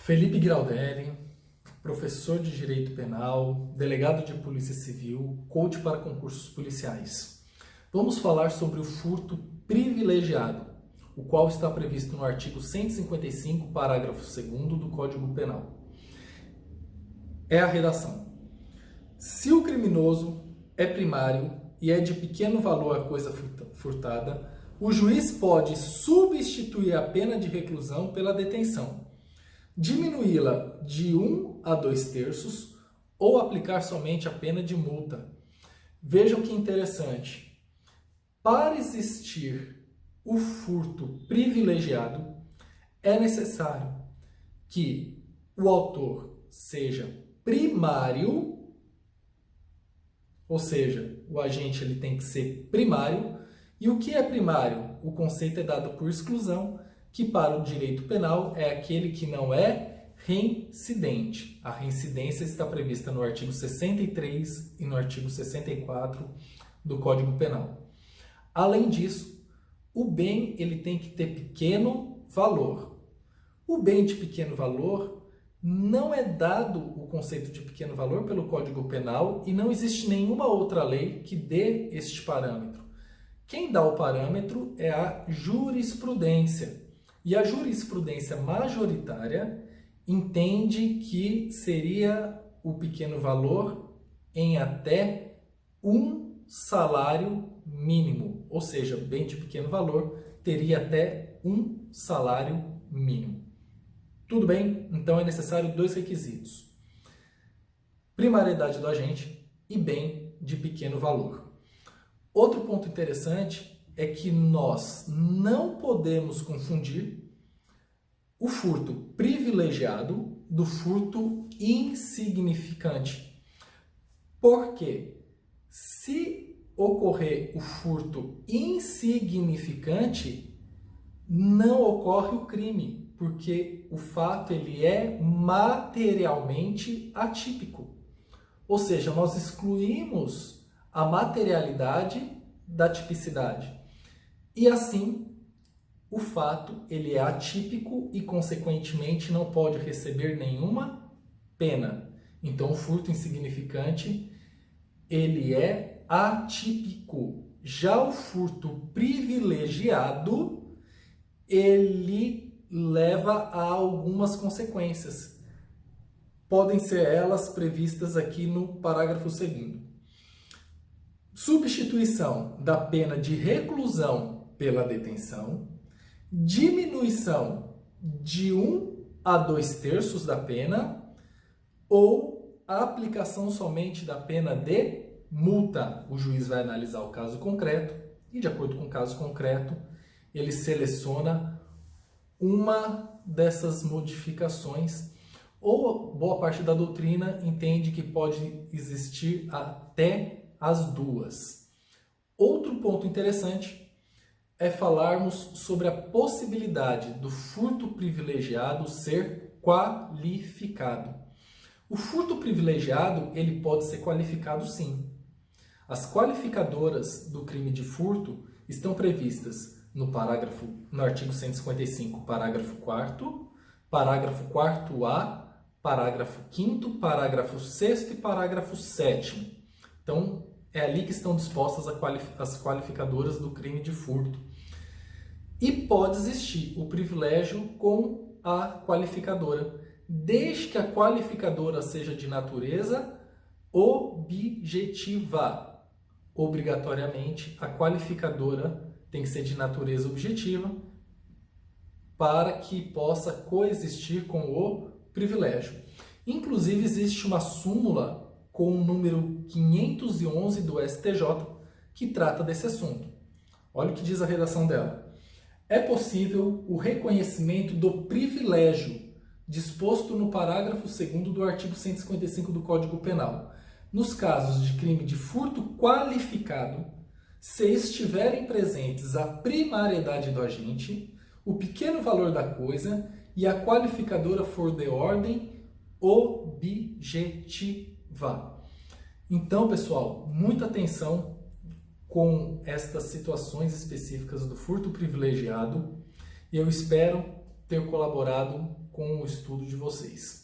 Felipe Giraldelli, professor de Direito Penal, delegado de Polícia Civil, coach para concursos policiais. Vamos falar sobre o furto privilegiado, o qual está previsto no artigo 155, parágrafo 2º do Código Penal. É a redação. Se o criminoso é primário e é de pequeno valor a coisa furtada, o juiz pode substituir a pena de reclusão pela detenção, diminuí-la de 1 a 2/3 ou aplicar somente a pena de multa. Vejam que interessante. Para existir o furto privilegiado, é necessário que o autor seja primário, ou seja, o agente ele tem que ser primário. E o que é primário? O conceito é dado por exclusão, que para o direito penal é aquele que não é reincidente. A reincidência está prevista no artigo 63 e no artigo 64 do Código Penal. Além disso, o bem ele tem que ter pequeno valor. O bem de pequeno valor não é dado o conceito de pequeno valor pelo Código Penal e não existe nenhuma outra lei que dê este parâmetro. Quem dá o parâmetro é a jurisprudência. E a jurisprudência majoritária entende que seria o pequeno valor em até um salário mínimo. Ou seja, bem de pequeno valor teria até um salário mínimo. Tudo bem? Então é necessário dois requisitos: primariedade do agente e bem de pequeno valor. Outro ponto interessante é que nós não podemos confundir o furto privilegiado do furto insignificante. Porque se ocorrer o furto insignificante, não ocorre o crime, porque o fato ele é materialmente atípico. Ou seja, nós excluímos a materialidade da tipicidade. E assim, o fato ele é atípico e, consequentemente, não pode receber nenhuma pena. Então, o furto insignificante, ele é atípico. Já o furto privilegiado, ele leva a algumas consequências. Podem ser elas previstas aqui no parágrafo 2º. Substituição da pena de reclusão pela detenção, diminuição de 1 a 2/3 da pena ou a aplicação somente da pena de multa. O juiz vai analisar o caso concreto e, de acordo com o caso concreto, ele seleciona uma dessas modificações, ou boa parte da doutrina entende que pode existir até as duas. Outro ponto interessante é falarmos sobre a possibilidade do furto privilegiado ser qualificado. O furto privilegiado ele pode ser qualificado sim. As qualificadoras do crime de furto estão previstas no artigo 155, parágrafo 4º, parágrafo 4A, parágrafo 5º, parágrafo 6º e parágrafo 7º. Então, é ali que estão dispostas as qualificadoras do crime de furto. E pode existir o privilégio com a qualificadora, desde que a qualificadora seja de natureza objetiva. Obrigatoriamente, a qualificadora tem que ser de natureza objetiva para que possa coexistir com o privilégio. Inclusive, existe uma súmula com o número 511 do STJ, que trata desse assunto. Olha o que diz a redação dela. É possível o reconhecimento do privilégio disposto no parágrafo 2º do artigo 155 do Código Penal, nos casos de crime de furto qualificado, se estiverem presentes a primariedade do agente, o pequeno valor da coisa e a qualificadora for de ordem objetiva. Então, pessoal, muita atenção com estas situações específicas do furto privilegiado. E eu espero ter colaborado com o estudo de vocês.